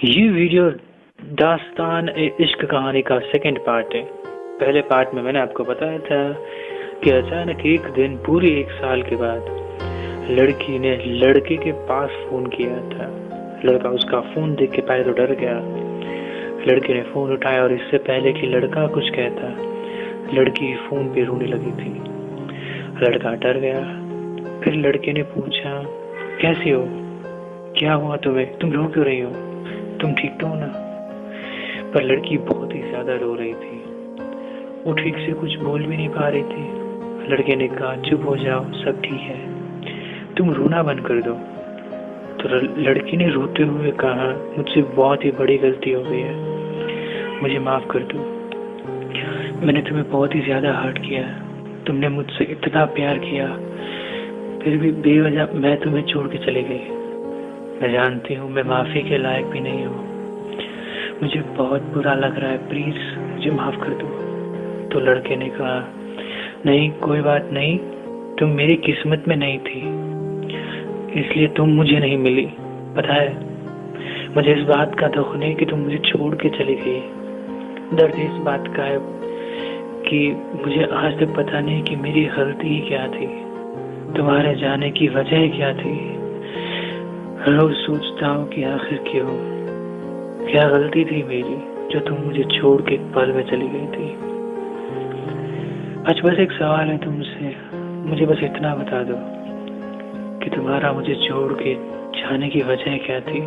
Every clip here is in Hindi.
ये वीडियो दास्तान इश्क कहानी का सेकंड पार्ट है। पहले पार्ट में मैंने आपको बताया था कि अचानक एक दिन पूरे 1 साल के बाद लड़की ने लड़के के पास फोन किया था। लड़का उसका फोन देख के पहले तो डर गया। लड़के ने फोन उठाया और इससे पहले कि लड़का कुछ कहता, लड़की फोन पे रोने लगी थी। लड़का डर गया। फिर लड़के ने पूछा, कैसी हो, क्या हुआ तुम्हें, तुम रो क्यों रही हो, तुम ठीक तो हो ना? पर लड़की बहुत ही ज्यादा रो रही थी। वो ठीक से कुछ बोल भी नहीं पा रही थी। लड़के ने कहा, चुप हो जाओ, सब ठीक है, तुम रोना बंद कर दो। तो लड़की ने रोते हुए कहा, मुझसे बहुत ही बड़ी गलती हो गई है, मुझे माफ कर दो। मैंने तुम्हें बहुत ही ज्यादा हर्ट किया, तुमने मुझसे इतना प्यार किया, फिर भी बेवजह मैं तुम्हें छोड़ के चली गई। मैं जानती हूँ मैं माफी के लायक भी नहीं हूँ, मुझे बहुत बुरा लग रहा है, प्लीज मुझे माफ कर दो। तो लड़के ने कहा, नहीं कोई बात नहीं, तुम मेरी किस्मत में नहीं थी, इसलिए तुम मुझे नहीं मिली। पता है, मुझे इस बात का दुख नहीं कि तुम मुझे छोड़ के चली गई, दर्द इस बात का है कि मुझे आज तक पता नहीं कि मेरी गलती क्या थी, तुम्हारे जाने की वजह क्या थी। रोज सोचता हूँ कि आखिर क्यों, क्या गलती थी मेरी जो तुम मुझे छोड़ के एक पल में चली गई थी। आज बस एक सवाल है तुमसे, मुझे बस इतना बता दो कि तुम्हारा मुझे छोड़ के जाने की वजह क्या थी,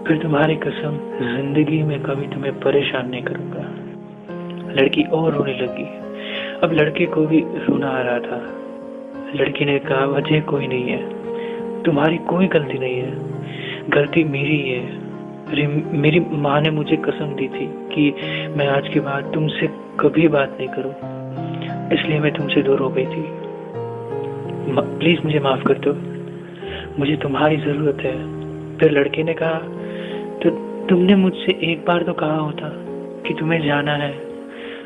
फिर तुम्हारी कसम जिंदगी में कभी तुम्हें परेशान नहीं करूंगा। लड़की और रोने लगी। अब लड़के को भी रोना आ रहा था। लड़की ने कहा, वजह कोई नहीं है, तुम्हारी कोई गलती नहीं है, गलती मेरी है। मेरी माँ ने मुझे कसम दी थी कि मैं आज के बाद तुमसे कभी बात नहीं करूं, इसलिए मैं तुमसे दूर हो गई थी। प्लीज मुझे माफ कर दो, मुझे तुम्हारी जरूरत है। फिर लड़के ने कहा, तो तुमने मुझसे एक बार तो कहा होता कि तुम्हें जाना है,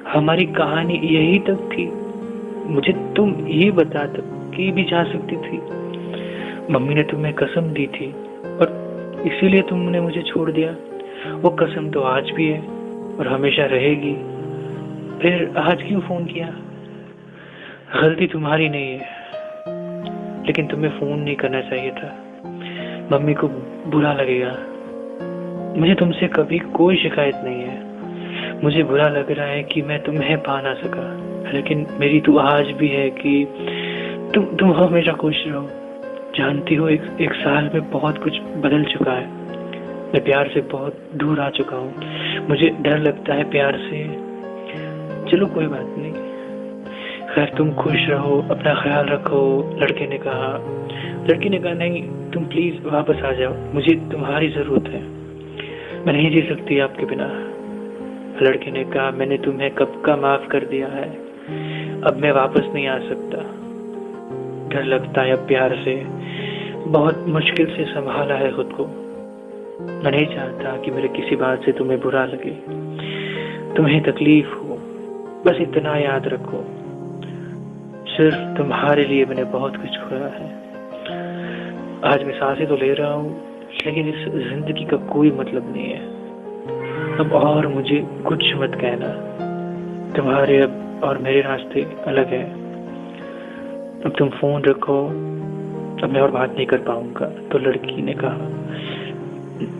हमारी कहानी यही तक थी, मुझे तुम ये बता तक कि भी जा सकती थी। मम्मी ने तुम्हें कसम दी थी और इसीलिए तुमने मुझे छोड़ दिया। वो कसम तो आज भी है और हमेशा रहेगी, फिर आज क्यों फोन किया? गलती तुम्हारी नहीं है, लेकिन तुम्हें फोन नहीं करना चाहिए था, मम्मी को बुरा लगेगा। मुझे तुमसे कभी कोई शिकायत नहीं है, मुझे बुरा लग रहा है कि मैं तुम्हें पा ना सका, लेकिन मेरी तो आज भी है कि तुम हमेशा खुश रहो। जानती हो, एक साल में बहुत कुछ बदल चुका है, मैं प्यार से बहुत दूर आ चुका हूँ, मुझे डर लगता है प्यार से। चलो कोई बात नहीं, खैर तुम खुश रहो, अपना ख्याल रखो। लड़के ने कहा। लड़की ने कहा, नहीं तुम प्लीज वापस आ जाओ, मुझे तुम्हारी जरूरत है, मैं नहीं जी सकती आपके बिना। लड़के ने कहा, मैंने तुम्हें कब का माफ कर दिया है, अब मैं वापस नहीं आ सकता। डर लगता है अब प्यार से, बहुत मुश्किल से संभाला है खुद को। मैं नहीं चाहता कि मेरे किसी बात से तुम्हें बुरा लगे, तुम्हें तकलीफ हो, बस इतना याद रखो, सिर्फ तुम्हारे लिए मैंने बहुत कुछ खोया है। आज मैं सांसें तो ले रहा हूँ, लेकिन इस जिंदगी का कोई मतलब नहीं है। अब और मुझे कुछ मत कहना, तुम्हारे अब और मेरे रास्ते अलग है। अब तुम फोन रखो, अब मैं और बात नहीं कर पाऊंगा। तो लड़की ने कहा,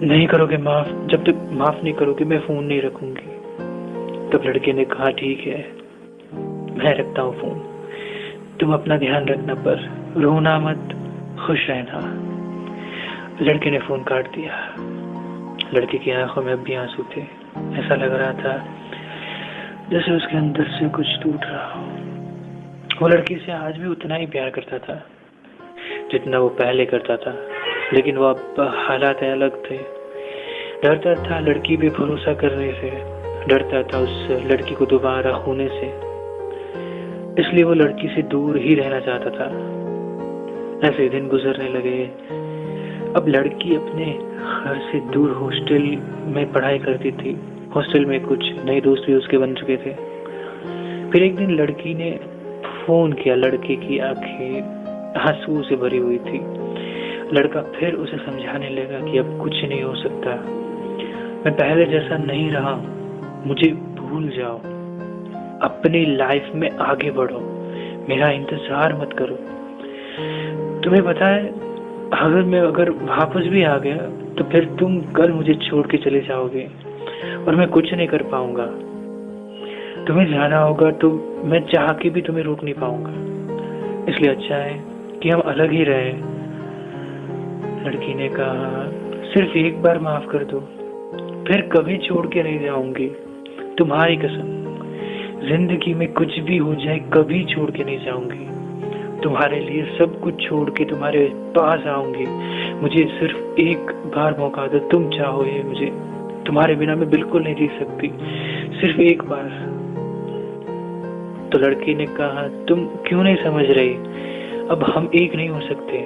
नहीं करोगे माफ, जब तक माफ नहीं करोगे मैं फोन नहीं रखूंगी। तब लड़के ने कहा, ठीक है मैं रखता हूँ फोन, तुम अपना ध्यान रखना, पर रोना मत, खुश रहना। लड़के ने फोन काट दिया। लड़के की आंखों में अब भी आंसू थे, ऐसा लग रहा था जैसे उसके अंदर से कुछ टूट रहा हो। वो लड़की से आज भी उतना ही प्यार करता था जितना वो पहले करता था, लेकिन वो अब हालात अलग थे। डरता था लड़की पे भरोसा करने से, डरता था उस लड़की को दोबारा खोने से, इसलिए वो लड़की से दूर ही रहना चाहता था। ऐसे दिन गुजरने लगे। अब लड़की अपने घर से दूर हॉस्टल में पढ़ाई करती थी। हॉस्टल में कुछ नए दोस्त भी उसके बन चुके थे। फिर एक दिन लड़की ने फोन किया। लड़के की आंखें आंसू से भरी हुई थी। लड़का फिर उसे समझाने लगा कि अब कुछ नहीं हो सकता, मैं पहले जैसा नहीं रहा हूँ, मुझे भूल जाओ, अपनी लाइफ में आगे बढ़ो, मेरा इंतजार मत करो। तुम्हें पता है, अगर वापस भी आ गया तो फिर तुम कल मुझे छोड़ के चले जाओगे और मैं कुछ नहीं कर पाऊंगा। तुम्हें जाना होगा तो मैं चाह के भी तुम्हें रोक नहीं पाऊंगा, इसलिए अच्छा है कि हम अलग ही रहे। लड़की ने कहा, सिर्फ एक बार माफ कर दो, फिर कभी छोड़ के नहीं जाऊंगी, तुम्हारी कसम। जिंदगी में कुछ भी हो जाए कभी छोड़ के नहीं जाऊंगी, तुम्हारे लिए सब कुछ छोड़ के तुम्हारे पास आऊंगी। मुझे सिर्फ एक बार मौका दो, तुम चाहो ये मुझे, तुम्हारे बिना मैं बिल्कुल नहीं जी सकती, सिर्फ एक बार। तो लड़की ने कहा, तुम क्यों नहीं समझ रही, अब हम एक नहीं हो सकते।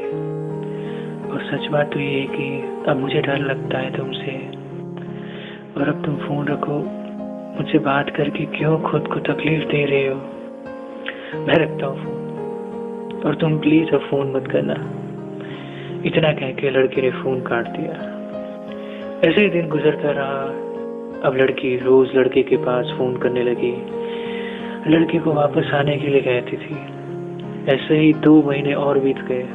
और सच बात तो ये है कि अब मुझे डर लगता है तुमसे, और अब तुम फोन रखो, मुझसे बात करके क्यों खुद को तकलीफ दे रहे हो। मैं रखता हूँ फोन, और तुम प्लीज अब फोन मत करना। इतना कह के लड़के ने फोन काट दिया। ऐसे ही दिन गुजरता रहा। अब लड़की रोज लड़के के पास फोन करने लगी, लड़के को वापस आने के लिए कहती थी। ऐसे ही 2 महीने और बीत गए।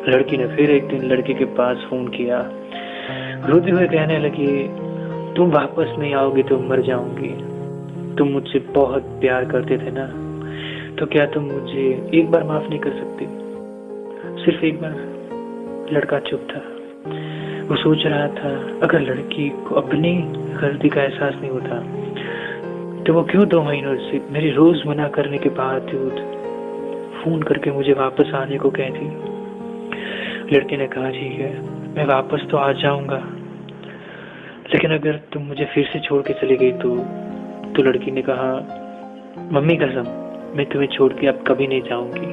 लड़की ने फिर एक दिन लड़के के पास फोन किया, रोते हुए कहने लगी, तुम वापस नहीं आओगे तो मर जाऊंगी। तुम मुझसे बहुत प्यार करते थे ना, तो क्या तुम मुझे एक बार माफ नहीं कर सकती, सिर्फ एक बार। लड़का चुप था। वो सोच रहा था, अगर लड़की को अपनी गलती का एहसास नहीं होता तो वो क्यों 2 महीनों से मेरी रोज मना करने के बावजूद फोन करके मुझे वापस आने को कहती। लड़के ने कहा, ठीक है, मैं वापस तो आ जाऊंगा, लेकिन अगर तुम मुझे फिर से छोड़ के चली गई तो लड़की ने कहा, मम्मी कसम, मैं तुम्हें छोड़ के अब कभी नहीं जाऊंगी,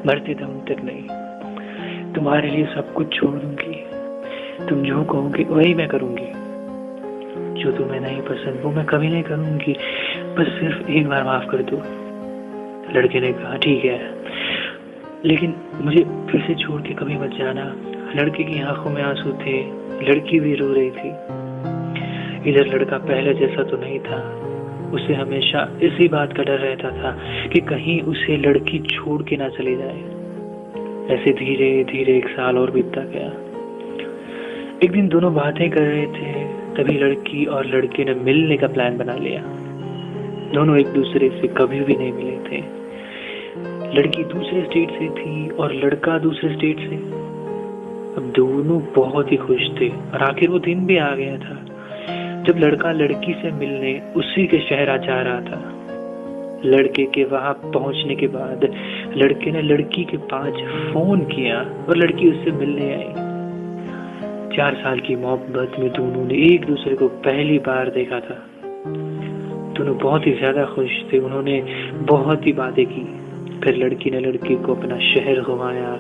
मरते दम तक नहीं। तुम्हारे लिए सब कुछ छोड़ दूंगी, तुम जो कहोगे वही मैं करूंगी, जो तुम्हें नहीं पसंद वो मैं कभी नहीं करूंगी, बस सिर्फ एक बार माफ कर दो। लड़के ने कहा, ठीक है, लेकिन मुझे फिर से छोड़ के कभी मत जाना। लड़के की आंखों में आंसू थे, लड़की भी रो रही थी। इधर लड़का पहले जैसा तो नहीं था, उसे हमेशा इसी बात का डर रहता था कि कहीं उसे लड़की छोड़ के ना चली जाए। ऐसे धीरे धीरे 1 साल और बीतता गया। एक दिन दोनों बातें कर रहे थे, तभी लड़की और लड़के ने मिलने का प्लान बना लिया। दोनों एक दूसरे से कभी भी नहीं मिले थे। लड़की दूसरे स्टेट से थी और लड़का दूसरे स्टेट से। अब दोनों बहुत ही खुश थे और आखिर वो दिन भी आ गया था जब लड़का लड़की से मिलने उसी के शहर जा रहा था। लड़के के वहां पहुंचने के बाद लड़के ने लड़की के पास फोन किया और लड़की उससे मिलने आई। 4 साल की मोहब्बत में दोनों ने एक दूसरे को पहली बार देखा था। दोनों बहुत ही ज्यादा खुश थे। उन्होंने बहुत ही बातें की। फिर लड़की ने लड़के को अपना शहर घुमाया।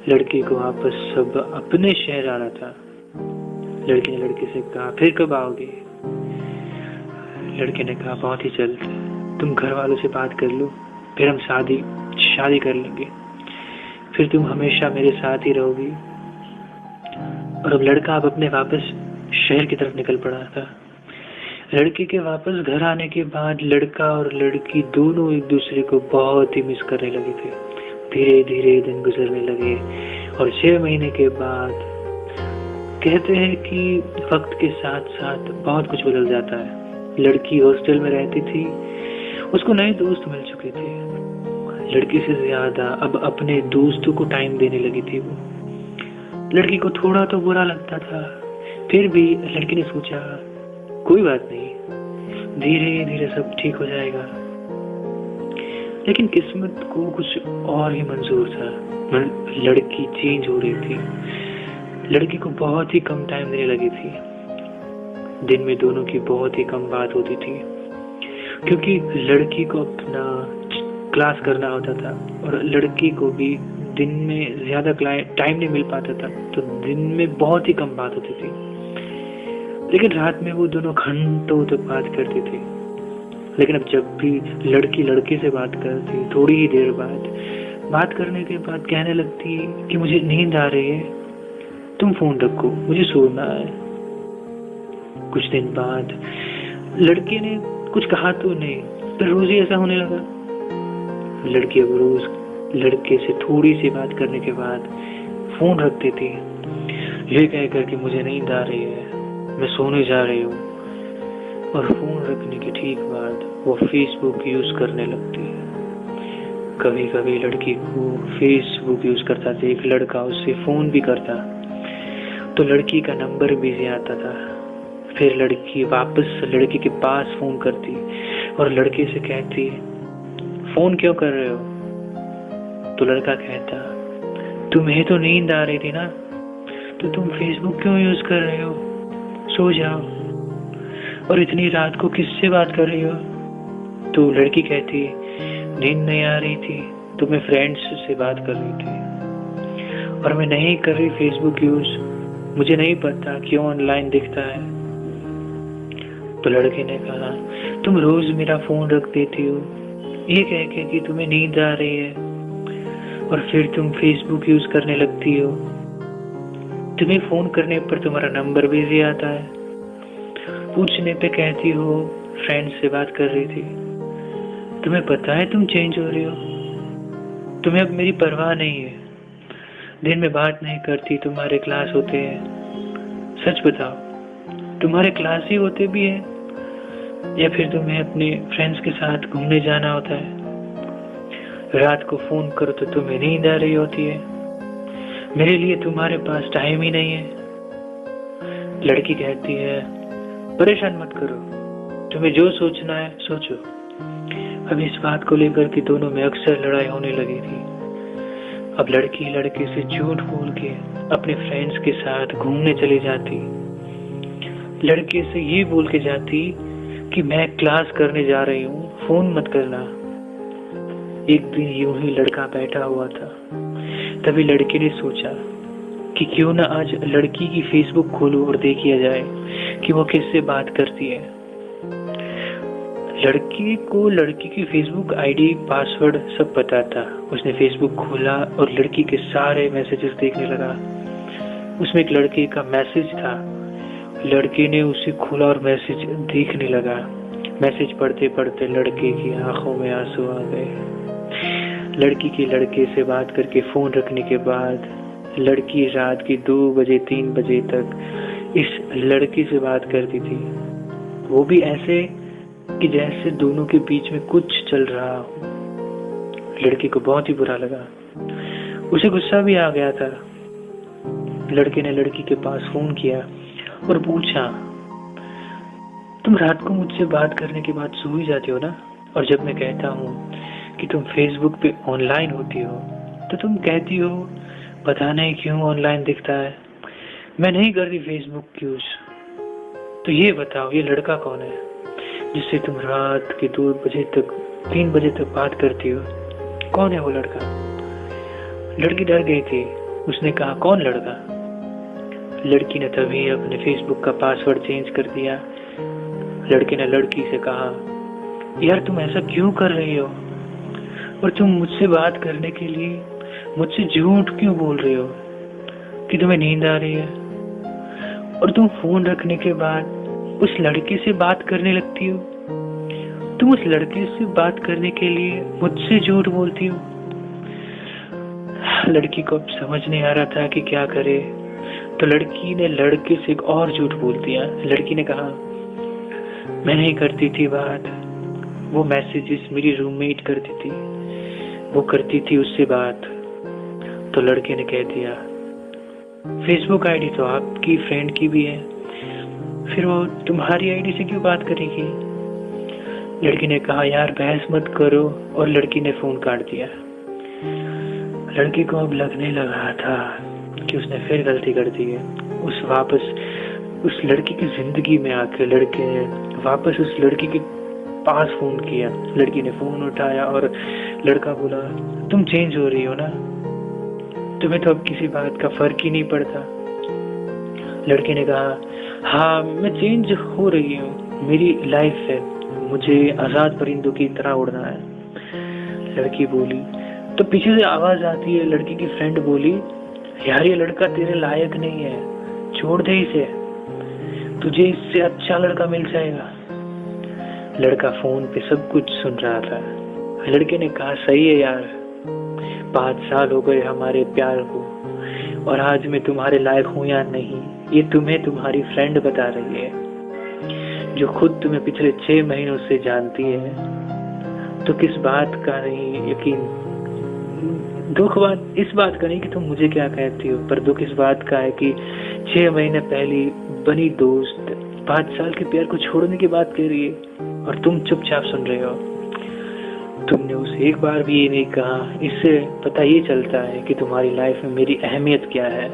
लड़के को वापस सब अपने शहर आना था। लड़की ने लड़के से कहा, फिर कब आओगे? लड़के ने कहा, बहुत ही जल्द। तुम घर वालों से बात कर लो, फिर हम शादी कर लेंगे, फिर तुम हमेशा मेरे साथ ही रहोगी। और अब लड़का अपने वापस शहर की तरफ निकल पड़ा था। लड़के के वापस घर आने के बाद लड़का और लड़की दोनों एक दूसरे को बहुत ही मिस करने लगे थे। धीरे धीरे दिन गुजरने लगे और 6 महीने के बाद कहते हैं कि वक्त के साथ साथ बहुत कुछ बदल जाता है। लड़की हॉस्टल में रहती थी, उसको नए दोस्त मिल चुके थे। लड़की से ज्यादा अब अपने दोस्तों को टाइम देने लगी थी वो। लड़की को थोड़ा तो बुरा लगता था, फिर भी लड़की ने सोचा कोई बात नहीं, धीरे धीरे सब ठीक हो जाएगा। लेकिन किस्मत को कुछ और ही मंजूर था। लड़की चेंज हो रही थी। लड़की को बहुत ही कम टाइम देने लगी थी। दिन में दोनों की बहुत ही कम बात होती थी, क्योंकि लड़की को अपना क्लास करना होता था और लड़की को भी दिन में ज्यादा टाइम नहीं मिल पाता था, तो दिन में बहुत ही कम बात होती थी। लेकिन रात में वो दोनों घंटों तक बात करती थी। लेकिन अब जब भी लड़की लड़के से बात करती, थोड़ी ही देर बाद बात करने के बाद कहने लगती कि मुझे नींद आ रही है, तुम फोन रखो, मुझे सोना है। कुछ दिन बाद लड़के ने कुछ कहा तो नहीं, पर रोज ही ऐसा होने लगा। लड़की अब रोज लड़के से थोड़ी सी बात करने के बाद फोन रख देती है, ये कहकर कि मुझे नींद आ रही है, मैं सोने जा रही हूँ। और फोन रखने के ठीक बाद वो फेसबुक यूज करने लगती है। कभी कभी लड़की को फेसबुक यूज करता देख लड़का उससे फोन भी करता, तो लड़की का नंबर बिजी आता था। फिर लड़की वापस लड़के के पास फोन करती और लड़के से कहती, फोन क्यों कर रहे हो? तो लड़का कहता, तुम्हें तो नींद आ रही थी ना, तो तुम फेसबुक क्यों यूज कर रहे हो? सो जाओ। और इतनी रात को किससे बात कर रही हो? तो लड़की कहती, नींद नहीं आ रही थी तो मैं फ्रेंड्स से बात कर रही थी, और मैं नहीं कर रही फेसबुक यूज, मुझे नहीं पता क्यों ऑनलाइन दिखता है। तो लड़के ने कहा, तुम रोज मेरा फोन रख देती हो ये कह के कि तुम्हें नींद आ रही है, और फिर तुम फेसबुक यूज करने लगती हो। तुम्हें फोन करने पर तुम्हारा नंबर बिजी आता है, पूछने पे कहती हो फ्रेंड्स से बात कर रही थी। तुम्हें पता है तुम चेंज हो रही हो, तुम्हें अब मेरी परवाह नहीं है, दिन में बात नहीं करती, तुम्हारे क्लास होते हैं। सच बताओ, तुम्हारे क्लास ही होते भी है या फिर तुम्हें अपने फ्रेंड्स के साथ घूमने जाना होता है? रात को फोन करो तो तुम्हें नींद आ रही होती है, मेरे लिए तुम्हारे पास टाइम ही नहीं है। लड़की कहती है, परेशान मत करो, तुम्हें जो सोचना है सोचो। अब इस बात को लेकर के दोनों में अक्सर लड़ाई होने लगी थी। अब लड़की लड़के से झूठ बोल के अपने फ्रेंड्स के साथ घूमने चली जाती, लड़के से ये बोल के जाती कि मैं क्लास करने जा रही हूँ, फोन मत करना। एक दिन यूं ही लड़का बैठा हुआ था, तभी लड़के ने सोचा कि क्यों ना आज लड़की की फेसबुक खोलूं और देखिया जाए कि वो किससे बात करती है। लड़की को लड़की की फेसबुक आईडी पासवर्ड सब पता था। उसने फेसबुक खोला और लड़की के सारे मैसेजेस देखने लगा। उसमें एक लड़के का मैसेज था। लड़के ने उसे खोला और मैसेज देखने लगा। मैसेज पढ़ते पढ़ते लड़के की आंखों में आंसू आ गए। लड़की के लड़के से बात करके फोन रखने के बाद लड़की रात के 2 बजे 3 बजे तक इस लड़के से बात करती थी, वो भी ऐसे कि जैसे दोनों के बीच में कुछ चल रहा हो। लड़के को बहुत ही बुरा लगा, उसे गुस्सा भी आ गया था। लड़के ने लड़की के पास फोन किया और पूछा, तुम रात को मुझसे बात करने के बाद सो ही जाती हो ना? और जब मैं कहता हूँ कि तुम फेसबुक पे ऑनलाइन होती हो तो तुम कहती हो पता नहीं क्यों ऑनलाइन दिखता है, मैं नहीं करती फेसबुक यूज। तो ये बताओ, ये लड़का कौन है जिससे तुम रात के 2 बजे तक 3 बजे तक बात करती हो? कौन है वो लड़का? लड़की डर गई थी। उसने कहा, कौन लड़का? लड़की ने तभी अपने फेसबुक का पासवर्ड चेंज कर दिया। लड़के ने लड़की से कहा, यार तुम ऐसा क्यों कर रही हो, और तुम मुझसे बात करने के लिए मुझसे झूठ क्यों बोल रही हो कि तुम्हें नींद आ रही है, और तुम फोन रखने के बाद उस लड़के से बात करने लगती हो। तुम उस लड़के से बात करने के लिए मुझसे झूठ बोलती हो। लड़की को अब समझ नहीं आ रहा था कि क्या करे, तो लड़की ने लड़के से एक और झूठ बोल दिया। लड़की ने कहा, मैं नहीं करती थी बात, वो मैसेजेस मेरी रूममेट करती थी, वो करती थी उससे बात। तो लड़के ने कह दिया, फेसबुक आईडी तो आपकी फ्रेंड की भी है, फिर वो तुम्हारी आईडी से क्यों बात करेगी? लड़की ने कहा, यार बहस मत करो, और लड़की ने फोन काट दिया। लड़की को अब लगने लगा था कि उसने फिर गलती कर दी है। उस लड़की की जिंदगी में आकर लड़के ने वापस उस लड़की के पास फोन किया। लड़की ने फोन उठाया और लड़का बोला, तुम चेंज हो रही हो ना, तुम्हें तो अब किसी बात का फर्क ही नहीं पड़ता। लड़की ने कहा, हाँ मैं चेंज हो रही हूँ, मेरी लाइफ है, मुझे आजाद परिंदों की तरह उड़ना है। लड़की बोली, तो पीछे से आवाज आती है। लड़की की फ्रेंड बोली, यार ये लड़का तेरे लायक नहीं है, छोड़ दे इसे। तुझे इससे अच्छा लड़का मिल जाएगा। लड़का फोन पे सब कुछ सुन रहा था। लड़के ने कहा, सही है यार, 5 साल हो गए हमारे प्यार को, और आज मैं तुम्हारे लायक हूँ या नहीं ये तुम्हें तुम्हारी फ्रेंड बता रही है, जो खुद तुम्हें पिछले 6 महीनों से जानती है। तो किस बात का नहीं यकीन, इस बात का नहीं कि तुम मुझे क्या कहती हो, पर दुख इस बात का है कि 6 महीने पहली बनी दोस्त 5 साल के प्यार को छोड़ने की बात कह रही है और तुम चुपचाप सुन रहे हो। तुमने उसे एक बार भी ये नहीं कहा। इससे पता ये चलता है कि तुम्हारी लाइफ में मेरी अहमियत क्या है।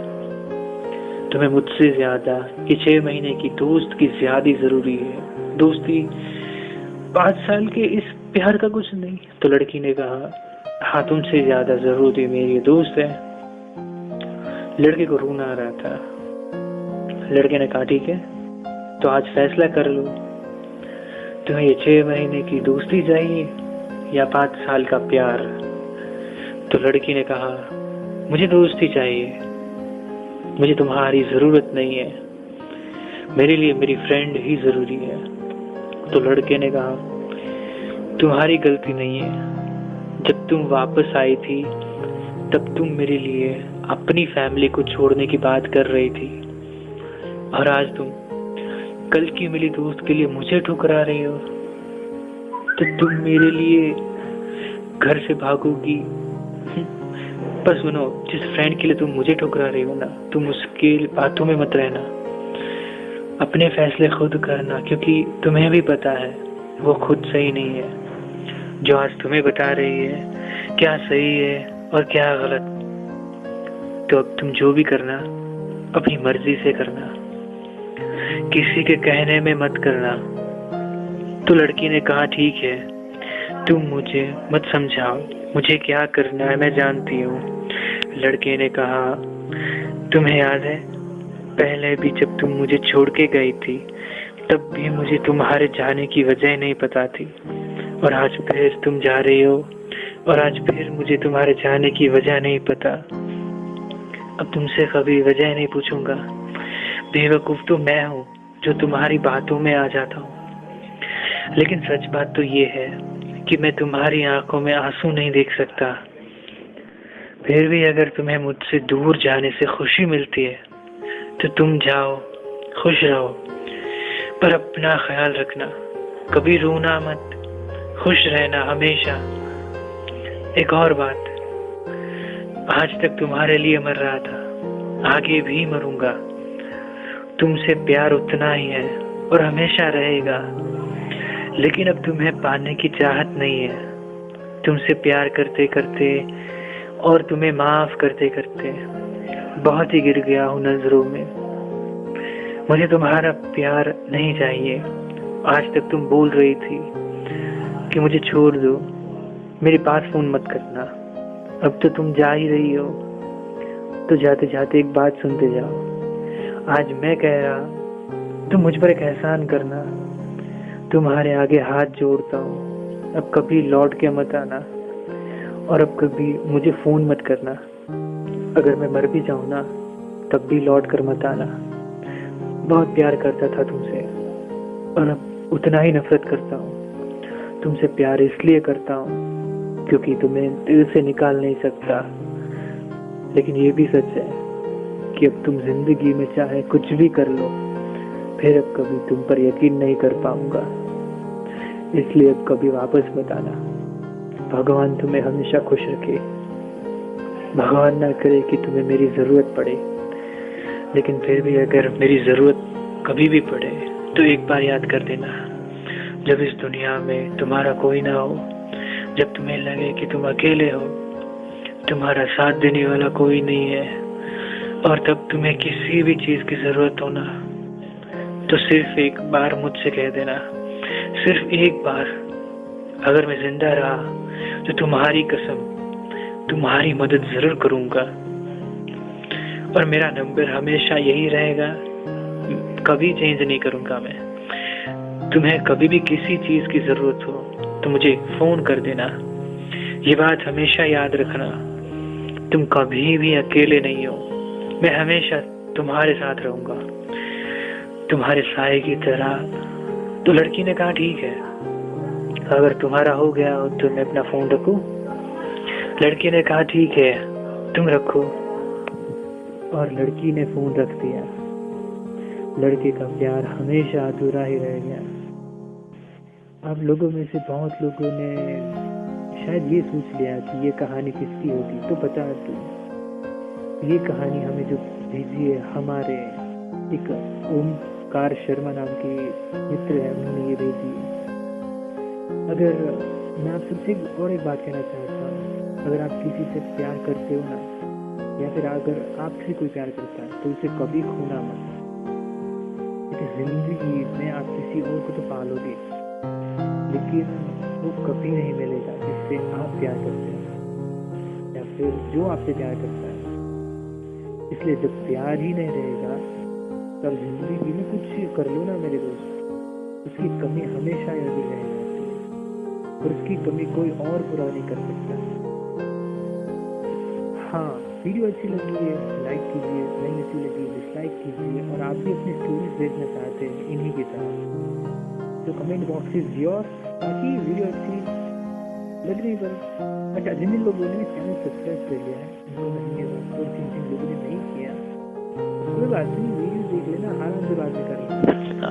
तुम्हें मुझसे ज्यादा ये 6 महीने की दोस्त की ज्यादा जरूरी है। दोस्ती 5 साल के इस प्यार का कुछ नहीं। तो लड़की ने कहा, हाँ तुमसे ज्यादा जरूरी मेरी दोस्त है। लड़के को रोना आ रहा था। लड़के ने कहा, ठीक है तो आज फैसला कर लो, तुम्हें ये 6 महीने की दोस्ती चाहिए या 5 साल का प्यार। तो लड़की ने कहा, मुझे दोस्ती चाहिए, मुझे तुम्हारी जरूरत नहीं है, मेरे लिए मेरी फ्रेंड ही जरूरी है। तो लड़के ने कहा, तुम्हारी गलती नहीं है, जब तुम वापस आई थी तब तुम मेरे लिए अपनी फैमिली को छोड़ने की बात कर रही थी, और आज तुम कल की मिली दोस्त के लिए मुझे ठुकरा रही हो। तो तुम मेरे लिए घर से भागोगी। पर सुनो, जिस फ्रेंड के लिए तुम मुझे ठुकरा रही हो ना, तुम उसके बातों में मत रहना, अपने फैसले खुद करना, क्योंकि तुम्हें भी पता है वो खुद सही नहीं है। जो आज तुम्हें बता रही है क्या सही है और क्या गलत। तो अब तुम जो भी करना अपनी मर्जी से करना, किसी के कहने में मत करना। तो लड़की ने कहा, ठीक है तुम मुझे मत समझाओ, मुझे क्या करना है मैं जानती हूँ। लड़के ने कहा, तुम्हें याद है पहले भी जब तुम मुझे छोड़ के गई थी तब भी मुझे तुम्हारे जाने की वजह नहीं पता थी, और आज फिर तुम जा रही हो और आज फिर मुझे तुम्हारे जाने की वजह नहीं पता। अब तुमसे कभी वजह नहीं पूछूंगा। बेवकूफ तो मैं हूँ जो तुम्हारी बातों में आ जाता हूँ, लेकिन सच बात तो ये है कि मैं तुम्हारी आंखों में आंसू नहीं देख सकता। फिर भी अगर तुम्हें मुझसे दूर जाने से खुशी मिलती है तो तुम जाओ, खुश रहो, पर अपना ख्याल रखना, कभी रोना मत, खुश रहना हमेशा। एक और बात, आज तक तुम्हारे लिए मर रहा था, आगे भी मरूंगा। तुमसे प्यार उतना ही है और हमेशा रहेगा, लेकिन अब तुम्हें पाने की चाहत नहीं है। तुमसे प्यार करते करते और तुम्हें माफ करते करते बहुत ही गिर गया हूँ नजरों में। मुझे तुम्हारा प्यार नहीं चाहिए। आज तक तुम बोल रही थी कि मुझे छोड़ दो, मेरे पास फोन मत करना। अब तो तुम जा ही रही हो, तो जाते जाते एक बात सुनते जाओ। आज मैं कह रहा, तुम मुझ पर एक एहसान करना, तुम्हारे आगे हाथ जोड़ता हूँ, अब कभी लौट के मत आना, और अब कभी मुझे फोन मत करना। अगर मैं मर भी जाऊँ ना तब भी लौट कर मत आना। बहुत प्यार करता था तुमसे, और अब उतना ही नफरत करता हूँ। तुमसे प्यार इसलिए करता हूँ क्योंकि तुम्हें दिल से निकाल नहीं सकता, लेकिन ये भी सच है कि अब तुम जिंदगी में चाहे कुछ भी कर लो, फिर अब कभी तुम पर यकीन नहीं कर पाऊंगा। इसलिए अब कभी वापस मत आना। भगवान तुम्हें हमेशा खुश रखे। भगवान ना करे कि तुम्हें मेरी जरूरत पड़े, लेकिन फिर भी अगर मेरी जरूरत कभी भी पड़े तो एक बार याद कर देना, जब इस दुनिया में तुम्हारा कोई ना हो, जब तुम्हें लगे कि तुम अकेले हो, तुम्हारा साथ देने वाला कोई नहीं है, और तब तुम्हें किसी भी चीज की जरूरत हो ना, तो सिर्फ एक बार मुझसे कह देना, सिर्फ एक बार। अगर मैं जिंदा रहा तो तुम्हारी कसम तुम्हारी मदद जरूर करूंगा, और मेरा नंबर हमेशा यही रहेगा, कभी चेंज नहीं करूंगा मैं। तुम्हें कभी भी किसी चीज की जरूरत हो तो मुझे फोन कर देना। ये बात हमेशा याद रखना, तुम कभी भी अकेले नहीं हो, मैं हमेशा तुम्हारे साथ रहूंगा। तुम्हारे साए की तरह। तो लड़की ने कहा ठीक है, अगर तुम्हारा हो गया हो तो मैं अपना फोन रखूं। लड़की ने कहा ठीक है, तुम रखो। और लड़की ने फोन रख दिया। लड़के का प्यार हमेशा अधूरा ही रह गया। आप लोगों में से बहुत लोगों ने शायद ये सोच लिया कि ये कहानी किसकी होगी, तो बता दूं, ये कहानी हमें जो भेजी है हमारे एक ओमकार शर्मा नाम के मित्र है, उन्होंने ये भेजी है। अगर मैं आप सबसे और एक बात कहना चाहता हूँ, अगर आप किसी से प्यार करते हो ना, या फिर अगर आपसे कोई प्यार करता है तो उसे कभी खोना मत। जिंदगी में आप किसी और को तो पालोगे, लेकिन वो कभी नहीं मिलेगा जिससे आप प्यार करते हैं या फिर जो आपसे प्यार करता है। इसलिए जब प्यार ही नहीं रहेगा तब जिंदगी में कुछ कर लो ना मेरे दोस्त, उसकी कमी हमेशा याद रहेगी और उसकी कमी कोई और पूरा नहीं कर सकता। हाँ, वीडियो अच्छी लगी है लाइक कीजिए, नहीं अच्छी लगी डिसलाइक कीजिए, और आप भी अपनी स्टोरीज भेजना चाहते हैं इन्हीं की तरह तो कमेंट बॉक्स इज योर। बाकी वीडियो अच्छी लगने पर अच्छा, जिन जिन लोगों ने चैनल सब्सक्राइब कर लिया है उनको धन्यवाद, और जिन जिन लोगों ने नहीं किया कोई बात नहीं, वीडियो देख लेना, आराम से बात कर लेना।